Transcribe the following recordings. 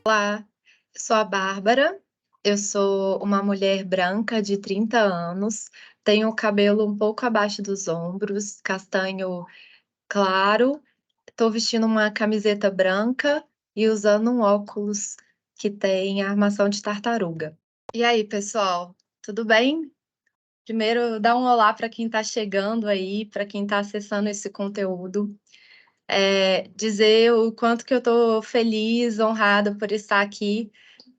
Olá, eu sou a Bárbara, eu sou uma mulher branca de 30 anos, tenho o cabelo um pouco abaixo dos ombros, castanho claro, estou vestindo uma camiseta branca e usando um óculos que tem armação de tartaruga. E aí, pessoal, tudo bem? Primeiro, dá um olá para quem está chegando aí, para quem está acessando esse conteúdo. Dizer o quanto que eu estou feliz, honrada por estar aqui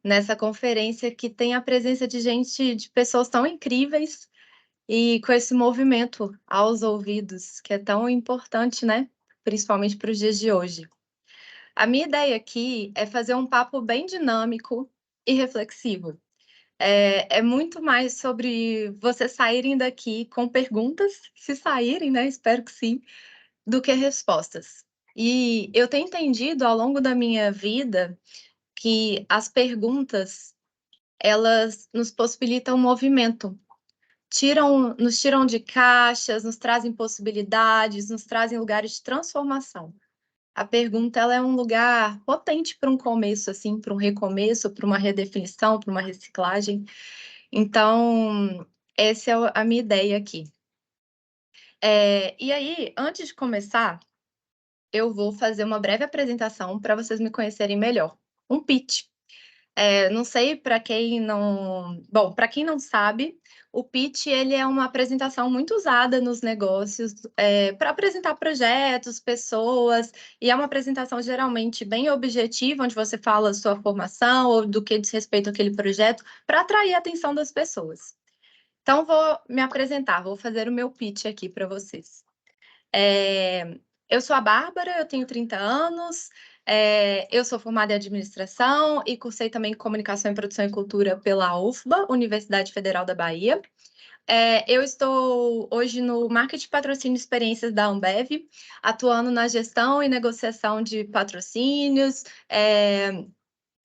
nessa conferência que tem a presença de gente, de pessoas tão incríveis e com esse movimento aos ouvidos, que é tão importante, né? Principalmente para os dias de hoje. A minha ideia aqui é fazer um papo bem dinâmico e reflexivo. É muito mais sobre vocês saírem daqui com perguntas, se saírem, né? Espero que sim, do que respostas. E eu tenho entendido ao longo da minha vida que as perguntas elas nos possibilitam movimento, nos tiram de caixas, nos trazem possibilidades, nos trazem lugares de transformação. A pergunta ela é um lugar potente para um começo, assim, para um recomeço, para uma redefinição, para uma reciclagem. Então, essa é a minha ideia aqui. E aí, antes de começar, eu vou fazer uma breve apresentação para vocês me conhecerem melhor. Um pitch. Não sei para quem não bom, para quem não sabe, o pitch ele é uma apresentação muito usada nos negócios, para apresentar projetos, pessoas, e é uma apresentação geralmente bem objetiva, onde você fala sua formação ou do que diz respeito àquele projeto, para atrair a atenção das pessoas. Então vou me apresentar, vou fazer o meu pitch aqui para vocês. Eu sou a Bárbara, eu tenho 30 anos, eu sou formada em administração e cursei também comunicação em produção e cultura pela UFBA, Universidade Federal da Bahia. Eu estou hoje no marketing, patrocínio e experiências da Ambev, atuando na gestão e negociação de patrocínios,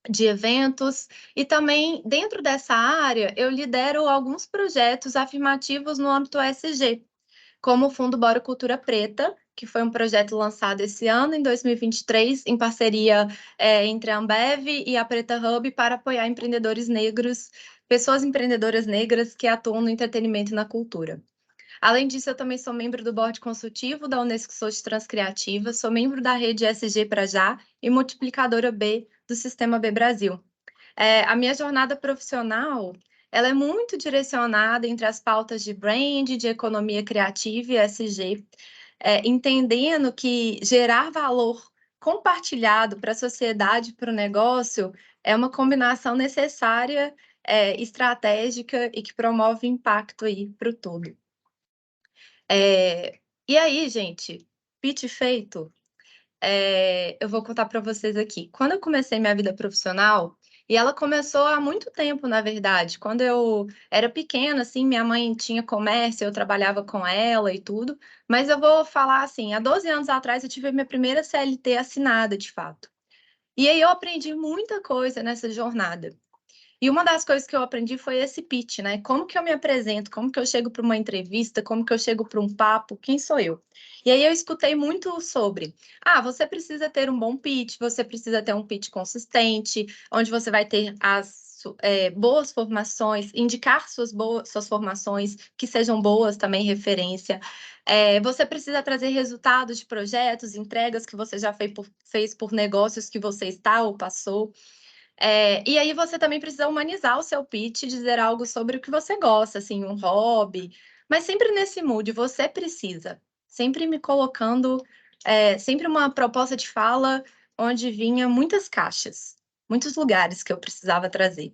de eventos, e também dentro dessa área eu lidero alguns projetos afirmativos no âmbito ESG, como o Fundo Bora Cultura Preta, que foi um projeto lançado esse ano, em 2023, em parceria entre a Ambev e a Preta Hub, para apoiar empreendedores negros, pessoas empreendedoras negras que atuam no entretenimento e na cultura. Além disso, eu também sou membro do board consultivo da Unesco Souza Transcriativa, sou membro da rede SG para Já e multiplicadora B do Sistema B Brasil. A minha jornada profissional ela é muito direcionada entre as pautas de brand, de economia criativa e SG, entendendo que gerar valor compartilhado para a sociedade, para o negócio, é uma combinação necessária, estratégica e que promove impacto aí para o todo. E aí, gente, pitch feito, eu vou contar para vocês aqui. Quando eu comecei minha vida profissional, e ela começou há muito tempo, na verdade. Quando eu era pequena, assim, minha mãe tinha comércio, eu trabalhava com ela e tudo. Mas eu vou falar assim, há 12 anos atrás eu tive a minha primeira CLT assinada, de fato. E aí eu aprendi muita coisa nessa jornada. E uma das coisas que eu aprendi foi esse pitch, né? Como que eu me apresento, como que eu chego para uma entrevista, como que eu chego para um papo, quem sou eu? E aí eu escutei muito sobre, você precisa ter um bom pitch, você precisa ter um pitch consistente, onde você vai ter boas formações, indicar suas formações, que sejam boas também, referência. Você precisa trazer resultados de projetos, entregas que você já fez por negócios que você está ou passou. E aí você também precisa humanizar o seu pitch, dizer algo sobre o que você gosta, assim, um hobby, mas sempre nesse mood, você precisa, sempre me colocando, sempre uma proposta de fala onde vinha muitas caixas, muitos lugares que eu precisava trazer.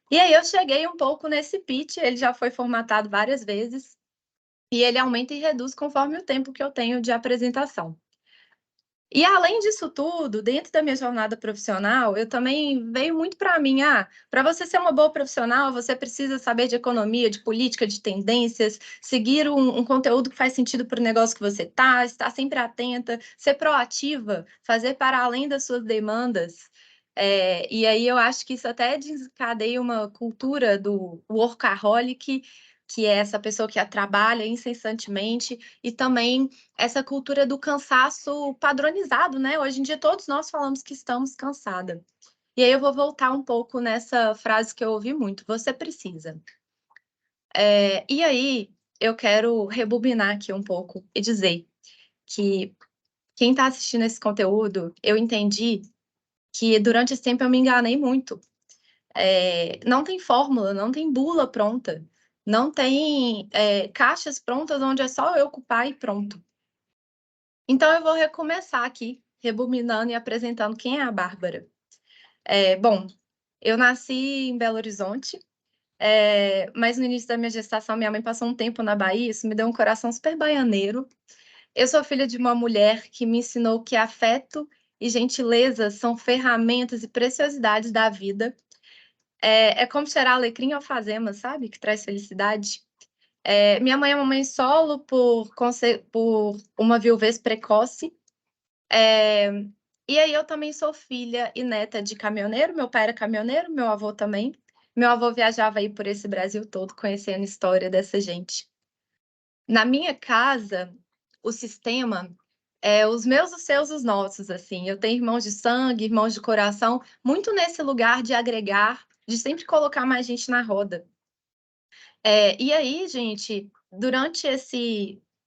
E aí eu cheguei um pouco nesse pitch, ele já foi formatado várias vezes, e ele aumenta e reduz conforme o tempo que eu tenho de apresentação. E além disso tudo, dentro da minha jornada profissional, eu também veio muito para mim, para você ser uma boa profissional, você precisa saber de economia, de política, de tendências, seguir um conteúdo que faz sentido para o negócio que você está, estar sempre atenta, ser proativa, fazer para além das suas demandas. E aí eu acho que isso até desencadeia uma cultura do workaholic, que é essa pessoa que trabalha incessantemente, e também essa cultura do cansaço padronizado, né? Hoje em dia todos nós falamos que estamos cansadas. E aí eu vou voltar um pouco nessa frase que eu ouvi muito: "Você precisa". E aí eu quero rebobinar aqui um pouco e dizer que quem está assistindo esse conteúdo, eu entendi que durante esse tempo eu me enganei muito. Não tem fórmula, não tem bula pronta, não tem, caixas prontas onde é só eu ocupar e pronto. Então eu vou recomeçar aqui, rebobinando e apresentando quem é a Bárbara. Bom, eu nasci em Belo Horizonte, mas no início da minha gestação minha mãe passou um tempo na Bahia, isso me deu um coração super baianeiro. Eu sou filha de uma mulher que me ensinou que afeto e gentileza são ferramentas e preciosidades da vida. É como cheirar alecrim ou alfazema, sabe, que traz felicidade. Minha mãe é uma mãe solo por uma viuvez precoce. E aí eu também sou filha e neta de caminhoneiro, meu pai era caminhoneiro, meu avô também. Meu avô viajava aí por esse Brasil todo conhecendo a história dessa gente. Na minha casa, o sistema é os meus, os seus, os nossos, assim. Eu tenho irmãos de sangue, irmãos de coração, muito nesse lugar de agregar, de sempre colocar mais gente na roda. E aí, gente, durante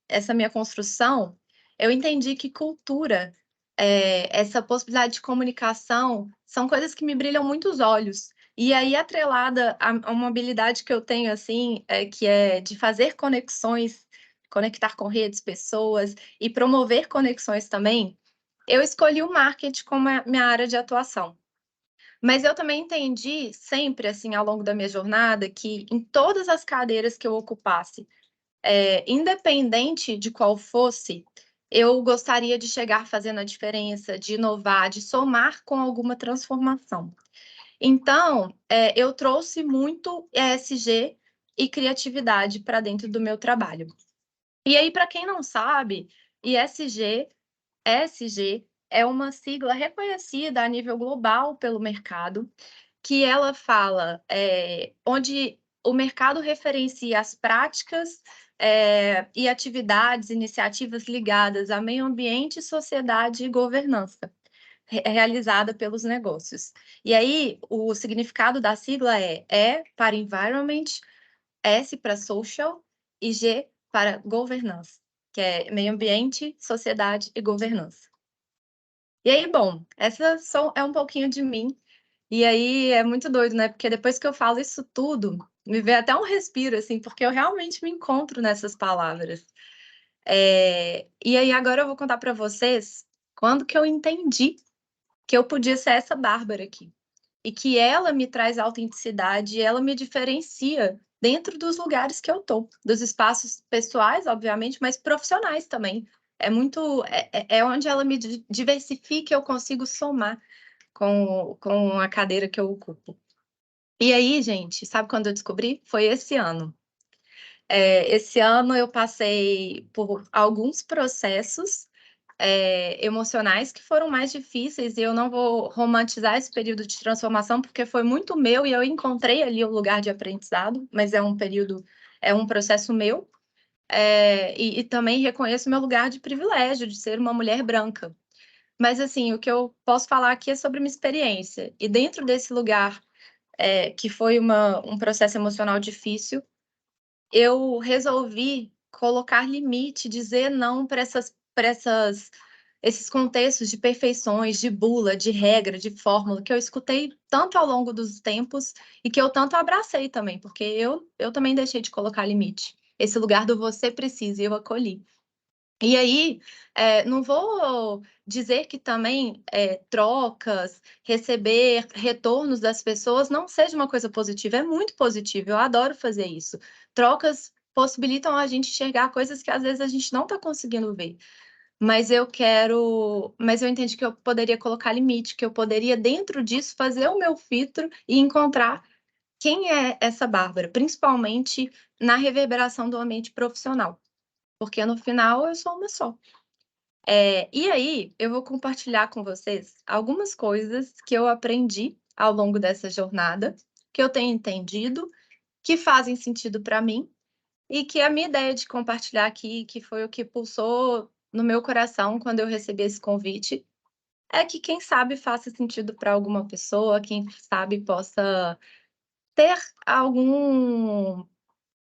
essa minha construção, eu entendi que cultura, essa possibilidade de comunicação, são coisas que me brilham muito os olhos. E aí, atrelada a uma habilidade que eu tenho, assim, que é de fazer conexões, conectar com redes, pessoas e promover conexões também, eu escolhi o marketing como a minha área de atuação. Mas eu também entendi sempre, assim, ao longo da minha jornada, que em todas as cadeiras que eu ocupasse, independente de qual fosse, eu gostaria de chegar fazendo a diferença, de inovar, de somar com alguma transformação. Então, eu trouxe muito ESG e criatividade para dentro do meu trabalho. E aí, para quem não sabe, ESG é uma sigla reconhecida a nível global pelo mercado, que ela fala, onde o mercado referencia as práticas, e atividades, iniciativas ligadas a meio ambiente, sociedade e governança, realizada pelos negócios. E aí, o significado da sigla é E para environment, S para social e G para governança, que é meio ambiente, sociedade e governança. E aí, bom, é um pouquinho de mim. E aí é muito doido, né? Porque depois que eu falo isso tudo, me vem até um respiro, assim, porque eu realmente me encontro nessas palavras. E aí agora eu vou contar para vocês quando que eu entendi que eu podia ser essa Bárbara aqui. E que ela me traz autenticidade, ela me diferencia dentro dos lugares que eu tô, dos espaços pessoais, obviamente, mas profissionais também. É onde ela me diversifica, eu consigo somar com a cadeira que eu ocupo. E aí, gente, sabe quando eu descobri? Foi esse ano. Esse ano eu passei por alguns processos, emocionais que foram mais difíceis, e eu não vou romantizar esse período de transformação, porque foi muito meu e eu encontrei ali o lugar de aprendizado, mas é um processo meu. E também reconheço meu lugar de privilégio de ser uma mulher branca. Mas, assim, o que eu posso falar aqui é sobre minha experiência. E dentro desse lugar, que foi um processo emocional difícil, eu resolvi colocar limite, dizer não para esses contextos de perfeições, de bula, de regra, de fórmula, que eu escutei tanto ao longo dos tempos e que eu tanto abracei também, porque eu também deixei de colocar limite. Esse lugar do você precisa, e eu acolhi. E aí, não vou dizer que também, trocas, receber retornos das pessoas não seja uma coisa positiva, é muito positivo, eu adoro fazer isso. Trocas possibilitam a gente enxergar coisas que às vezes a gente não está conseguindo ver. Mas eu entendi que eu poderia colocar limite, que eu poderia dentro disso fazer o meu filtro e encontrar quem é essa Bárbara, principalmente na reverberação do ambiente profissional, porque no final eu sou uma só. E aí, eu vou compartilhar com vocês algumas coisas que eu aprendi ao longo dessa jornada, que eu tenho entendido, que fazem sentido para mim, e que a minha ideia de compartilhar aqui, que foi o que pulsou no meu coração quando eu recebi esse convite, é que quem sabe faça sentido para alguma pessoa, quem sabe possa ter algum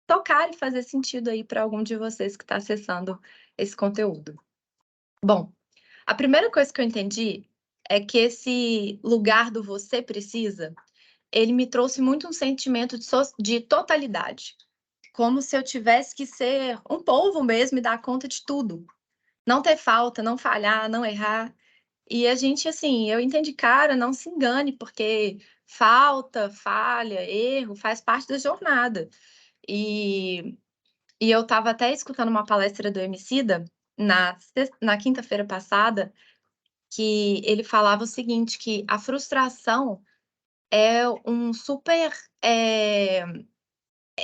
tocar e fazer sentido aí para algum de vocês que está acessando esse conteúdo. Bom, a primeira coisa que eu entendi é que esse lugar do você precisa, ele me trouxe muito um sentimento de totalidade, como se eu tivesse que ser um polvo mesmo e dar conta de tudo. Não ter falta, não falhar, não errar. E a gente, assim, eu entendi, cara, não se engane, porque falta, falha, erro faz parte da jornada. E, e eu estava até escutando uma palestra do Emicida na quinta-feira passada, que ele falava o seguinte, que a frustração é um super, eh,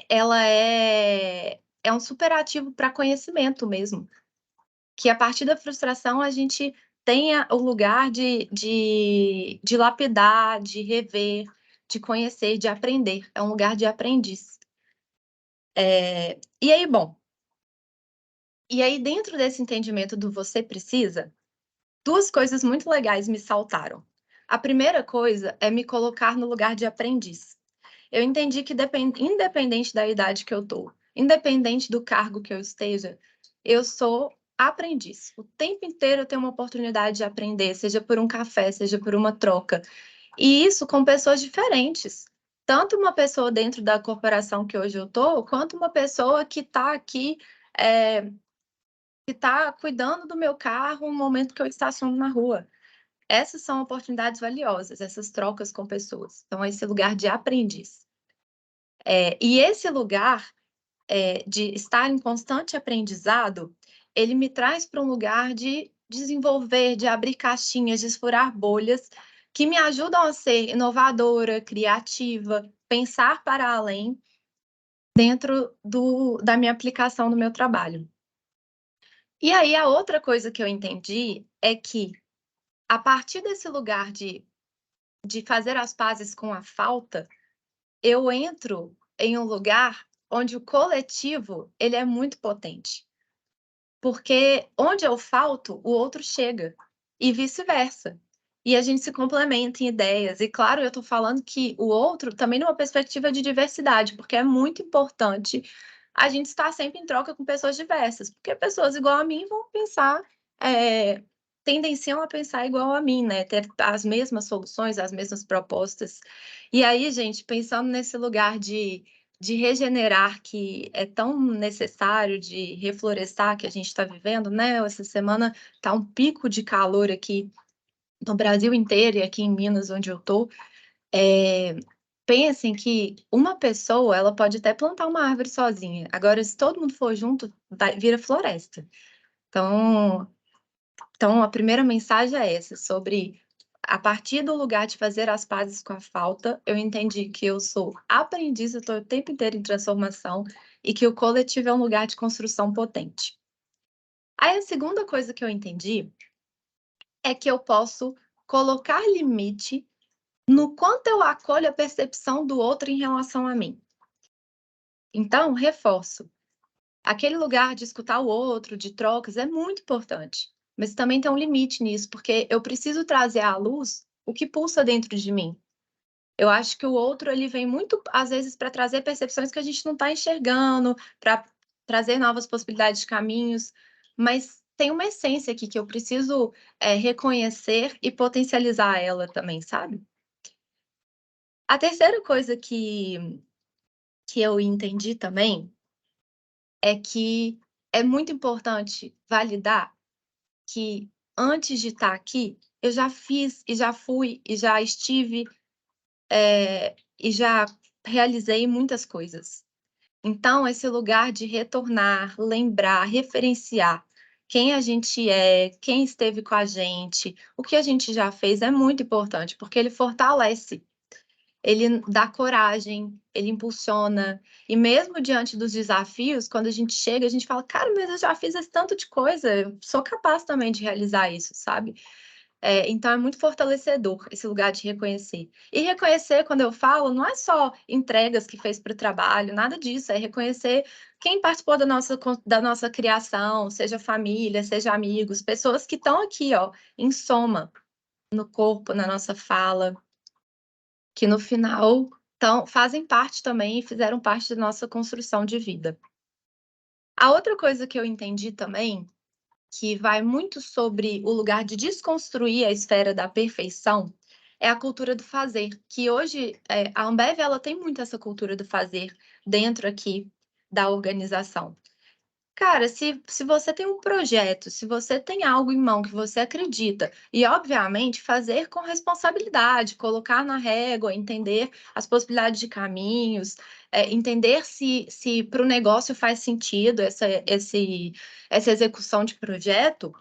ela é um superativo para conhecimento mesmo, que a partir da frustração a gente tenha o lugar de lapidar, de rever, de conhecer, de aprender, é um lugar de aprendiz. E aí, bom, dentro desse entendimento do você precisa, 2 coisas muito legais me saltaram. A primeira coisa é me colocar no lugar de aprendiz. Eu entendi que independente da idade que eu tô, independente do cargo que eu esteja, eu sou aprendiz. O tempo inteiro eu tenho uma oportunidade de aprender, seja por um café, seja por uma troca. E isso com pessoas diferentes. Tanto uma pessoa dentro da corporação que hoje eu tô, quanto uma pessoa que está aqui, que está cuidando do meu carro no momento que eu estaciono na rua. Essas são oportunidades valiosas, essas trocas com pessoas. Então, esse lugar de aprendiz. E esse lugar de estar em constante aprendizado, ele me traz para um lugar de desenvolver, de abrir caixinhas, de furar bolhas, que me ajudam a ser inovadora, criativa, pensar para além dentro da minha aplicação no meu trabalho. E aí, a outra coisa que eu entendi é que, a partir desse lugar de fazer as pazes com a falta, eu entro em um lugar onde o coletivo, ele é muito potente. Porque onde eu falto, o outro chega, e vice-versa. E a gente se complementa em ideias. E claro, eu estou falando que o outro também numa perspectiva de diversidade, porque é muito importante a gente estar sempre em troca com pessoas diversas, porque pessoas igual a mim vão pensar, tendenciam a pensar igual a mim, né? Ter as mesmas soluções, as mesmas propostas. E aí, gente, pensando nesse lugar de regenerar que é tão necessário, de reflorestar que a gente está vivendo, né? Essa semana tá um pico de calor aqui no Brasil inteiro e aqui em Minas, onde eu tô. Pensem que uma pessoa, ela pode até plantar uma árvore sozinha. Agora, se todo mundo for junto, vira floresta. Então, a primeira mensagem é essa, sobre a partir do lugar de fazer as pazes com a falta, eu entendi que eu sou aprendiz, eu estou o tempo inteiro em transformação e que o coletivo é um lugar de construção potente. Aí a segunda coisa que eu entendi é que eu posso colocar limite no quanto eu acolho a percepção do outro em relação a mim. Então, reforço. Aquele lugar de escutar o outro, de trocas, é muito importante. Mas também tem um limite nisso, porque eu preciso trazer à luz o que pulsa dentro de mim. Eu acho que o outro, ele vem muito, às vezes, para trazer percepções que a gente não está enxergando, para trazer novas possibilidades de caminhos, mas tem uma essência aqui que eu preciso reconhecer e potencializar ela também, sabe? A terceira coisa que eu entendi também é que é muito importante validar que antes de estar aqui, eu já fiz e já fui e já estive e já realizei muitas coisas. Então, esse lugar de retornar, lembrar, referenciar quem a gente é, quem esteve com a gente, o que a gente já fez é muito importante, porque ele fortalece, ele dá coragem, ele impulsiona. E mesmo diante dos desafios, quando a gente chega, a gente fala, cara, mas eu já fiz esse tanto de coisa, eu sou capaz também de realizar isso, sabe? Então é muito fortalecedor esse lugar de reconhecer. E reconhecer, quando eu falo, não é só entregas que fez para o trabalho, nada disso, é reconhecer quem participou da nossa criação, seja família, seja amigos, pessoas que estão aqui, ó, em soma. no corpo, na nossa fala, que no final fazem parte também e fizeram parte da nossa construção de vida. A outra coisa que eu entendi também, que vai muito sobre o lugar de desconstruir a esfera da perfeição, é a cultura do fazer, que hoje, a Ambev, ela tem muito essa cultura do fazer dentro aqui da organização. Cara, se você tem um projeto, se você tem algo em mão que você acredita, e obviamente fazer com responsabilidade, colocar na régua, entender as possibilidades de caminhos, entender se para o negócio faz sentido essa execução de projeto,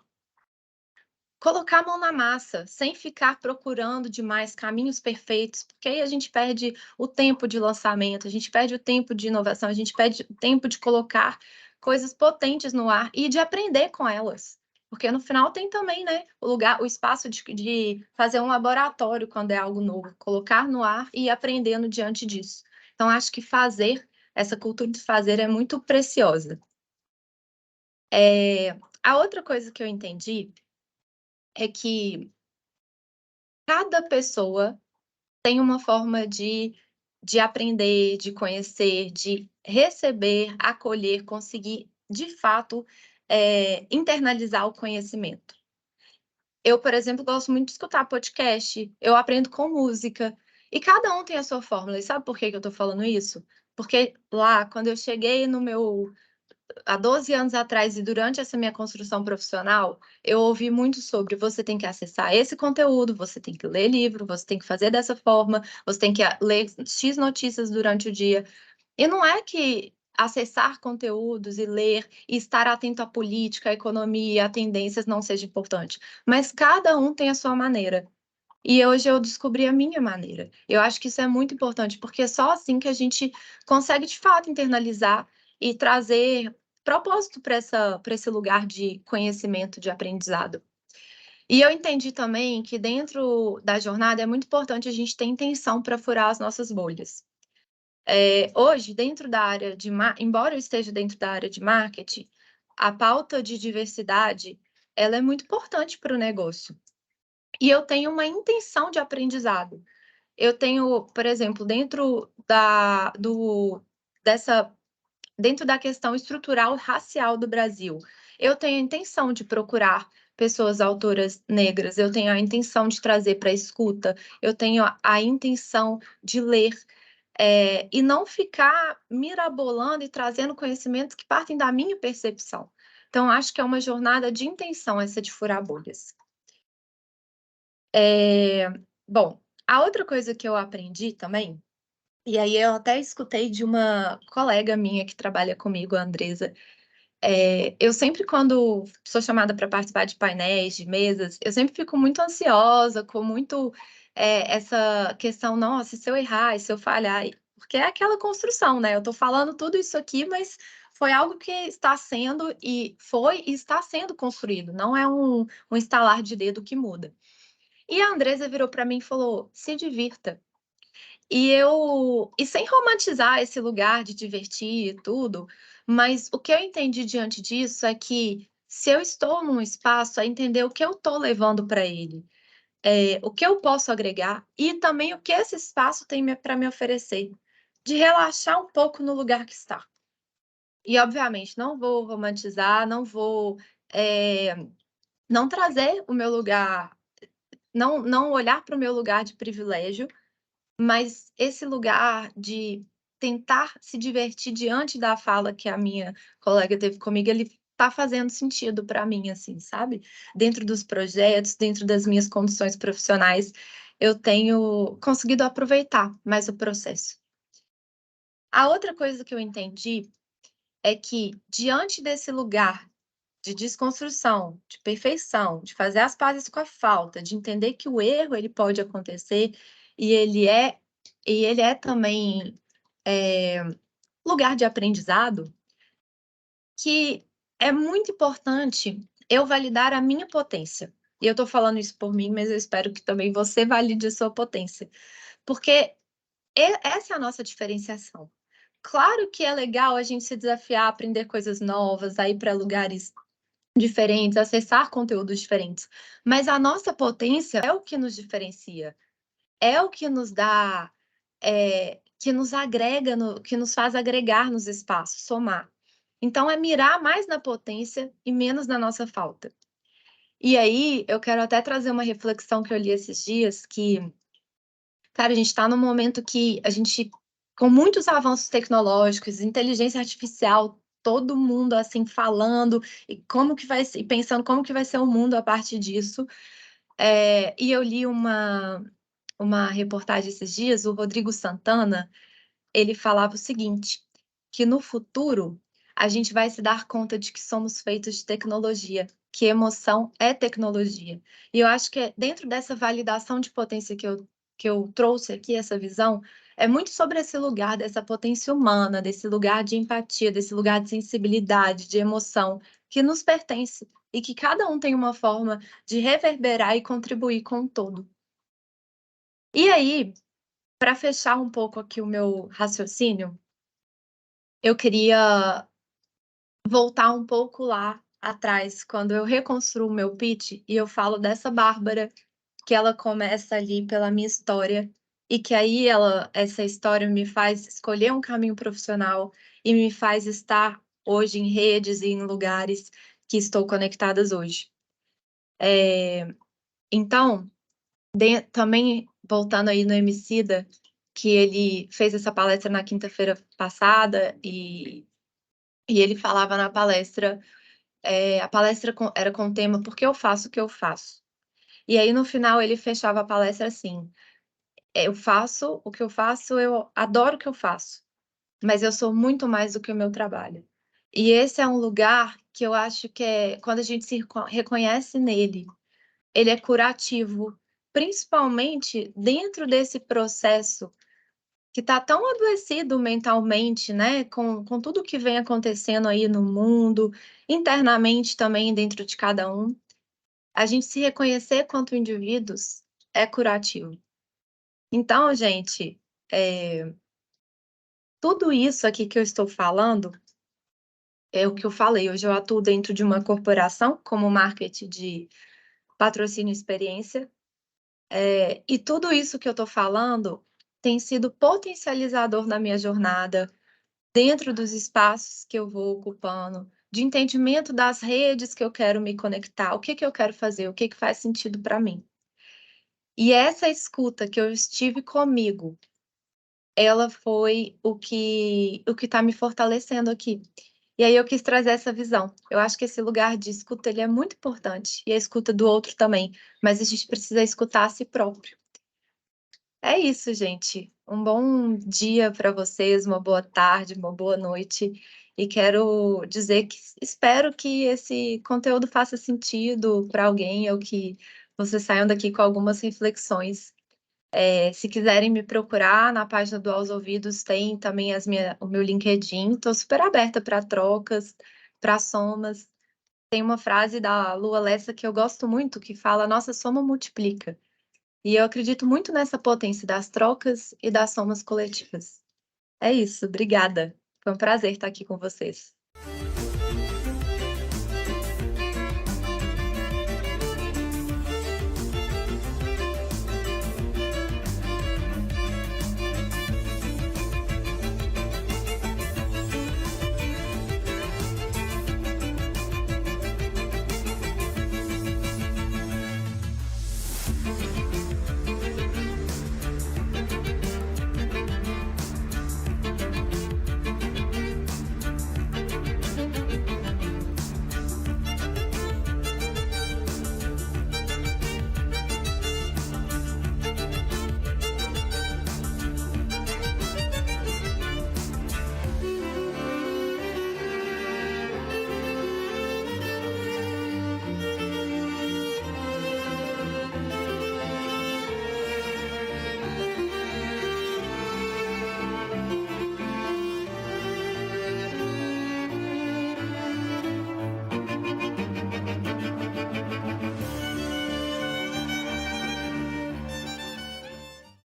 colocar a mão na massa, sem ficar procurando demais caminhos perfeitos, porque aí a gente perde o tempo de lançamento, a gente perde o tempo de inovação, a gente perde o tempo de colocar coisas potentes no ar e de aprender com elas. Porque no final tem também, né, o espaço de fazer um laboratório quando é algo novo, colocar no ar e ir aprendendo diante disso. Então, acho que essa cultura de fazer é muito preciosa. A outra coisa que eu entendi é que cada pessoa tem uma forma de aprender, de conhecer, de receber, acolher, conseguir, de fato, internalizar o conhecimento. Eu, por exemplo, gosto muito de escutar podcast, eu aprendo com música, e cada um tem a sua fórmula. E sabe por que eu estou falando isso? Porque lá, quando eu cheguei no meu há 12 anos atrás e durante essa minha construção profissional, eu ouvi muito sobre você tem que acessar esse conteúdo, você tem que ler livro, você tem que fazer dessa forma, você tem que ler X notícias durante o dia. E não é que acessar conteúdos e ler e estar atento à política, à economia, a tendências não seja importante, mas cada um tem a sua maneira. E hoje eu descobri a minha maneira. Eu acho que isso é muito importante, porque é só assim que a gente consegue, de fato, internalizar e trazer propósito para esse lugar de conhecimento, de aprendizado. E eu entendi também que dentro da jornada é muito importante a gente ter intenção para furar as nossas bolhas. Hoje, dentro da área embora eu esteja dentro da área de marketing, a pauta de diversidade, ela é muito importante para o negócio. E eu tenho uma intenção de aprendizado. Eu tenho, por exemplo, dentro da questão estrutural racial do Brasil, eu tenho a intenção de procurar pessoas autoras negras, eu tenho a intenção de trazer para a escuta, eu tenho a intenção de ler, e não ficar mirabolando e trazendo conhecimentos que partem da minha percepção. Então, acho que é uma jornada de intenção essa de furar bolhas. Bom, a outra coisa que eu aprendi também, e aí eu até escutei de uma colega minha que trabalha comigo, a Andresa, eu sempre quando sou chamada para participar de painéis, de mesas, eu sempre fico muito ansiosa, com muito, essa questão: "Nossa, e se eu errar, e se eu falhar?" Porque é aquela construção, né, eu estou falando tudo isso aqui, mas foi algo que está sendo e foi e está sendo construído, não é um estalar de dedo que muda. E a Andresa virou para mim e falou: "Se divirta". E sem romantizar esse lugar de divertir e tudo, mas o que eu entendi diante disso é que se eu estou num espaço, é entender o que eu estou levando para ele, o que eu posso agregar e também o que esse espaço tem para me oferecer, de relaxar um pouco no lugar que está. E obviamente não vou romantizar, eh, não trazer o meu lugar, não olhar para o meu lugar de privilégio, mas esse lugar de tentar se divertir diante da fala que a minha colega teve comigo, ele tá fazendo sentido para mim, assim, sabe. Dentro dos projetos, dentro das minhas condições profissionais, eu tenho conseguido aproveitar mais o processo. A outra coisa que eu entendi é que, diante desse lugar de desconstrução, de perfeição, de fazer as pazes com a falta, de entender que o erro ele pode acontecer e ele é também, eh, lugar de aprendizado, que é muito importante eu validar a minha potência. E eu estou falando isso por mim, mas eu espero que também você valide a sua potência, porque essa é a nossa diferenciação. Claro que é legal a gente se desafiar, aprender coisas novas, a ir para lugares diferentes, acessar conteúdos diferentes. Mas a nossa potência é o que nos diferencia, é o que nos dá, que nos agrega, que nos faz agregar nos espaços, somar. Então, é mirar mais na potência e menos na nossa falta. E aí, eu quero até trazer uma reflexão que eu li esses dias, que, cara, a gente está num momento que a gente, com muitos avanços tecnológicos, inteligência artificial, todo mundo assim falando e como que vai ser, e pensando como que vai ser o mundo a partir disso. E eu li uma reportagem esses dias, o Rodrigo Santana, ele falava o seguinte, que no futuro a gente vai se dar conta de que somos feitos de tecnologia, que emoção é tecnologia. E eu acho que dentro dessa validação de potência que eu trouxe aqui, essa visão, é muito sobre esse lugar dessa potência humana, desse lugar de empatia, desse lugar de sensibilidade, de emoção, que nos pertence e que cada um tem uma forma de reverberar e contribuir com o todo. E aí, para fechar um pouco aqui o meu raciocínio, eu queria voltar um pouco lá atrás, quando eu reconstruo o meu pitch e eu falo dessa Bárbara, que ela começa ali pela minha história, e que aí essa história me faz escolher um caminho profissional e me faz estar hoje em redes e em lugares que estou conectadas hoje. Então, também voltando aí no Emicida, que ele fez essa palestra na quinta-feira passada e ele falava na palestra, a palestra era com o tema Por que eu faço o que eu faço? E aí no final ele fechava a palestra assim, eu faço o que eu faço, eu adoro o que eu faço, mas eu sou muito mais do que o meu trabalho. E esse é um lugar que eu acho que quando a gente se reconhece nele, ele é curativo, principalmente dentro desse processo que está tão adoecido mentalmente, né, com tudo que vem acontecendo aí no mundo, internamente também dentro de cada um, a gente se reconhecer quanto indivíduos é curativo. Então, gente, tudo isso aqui que eu estou falando é o que eu falei. Hoje eu atuo dentro de uma corporação como marketing de patrocínio e experiência, e tudo isso que eu estou falando tem sido potencializador na minha jornada, dentro dos espaços que eu vou ocupando, de entendimento das redes que eu quero me conectar, o que que eu quero fazer, o que que faz sentido para mim. E essa escuta que eu estive comigo, ela foi o que está me fortalecendo aqui. E aí eu quis trazer essa visão. Eu acho que esse lugar de escuta ele é muito importante, e a escuta do outro também, mas a gente precisa escutar a si próprio. É isso, gente. Um bom dia para vocês, uma boa tarde, uma boa noite. E quero dizer que espero que esse conteúdo faça sentido para alguém ou que vocês saiam daqui com algumas reflexões. Se quiserem me procurar na página do Aos Ouvidos, tem também o meu LinkedIn. Estou super aberta para trocas, para somas. Tem uma frase da Lua Lessa que eu gosto muito, que fala: Nossa soma multiplica. E eu acredito muito nessa potência das trocas e das somas coletivas. É isso, obrigada. Foi um prazer estar aqui com vocês.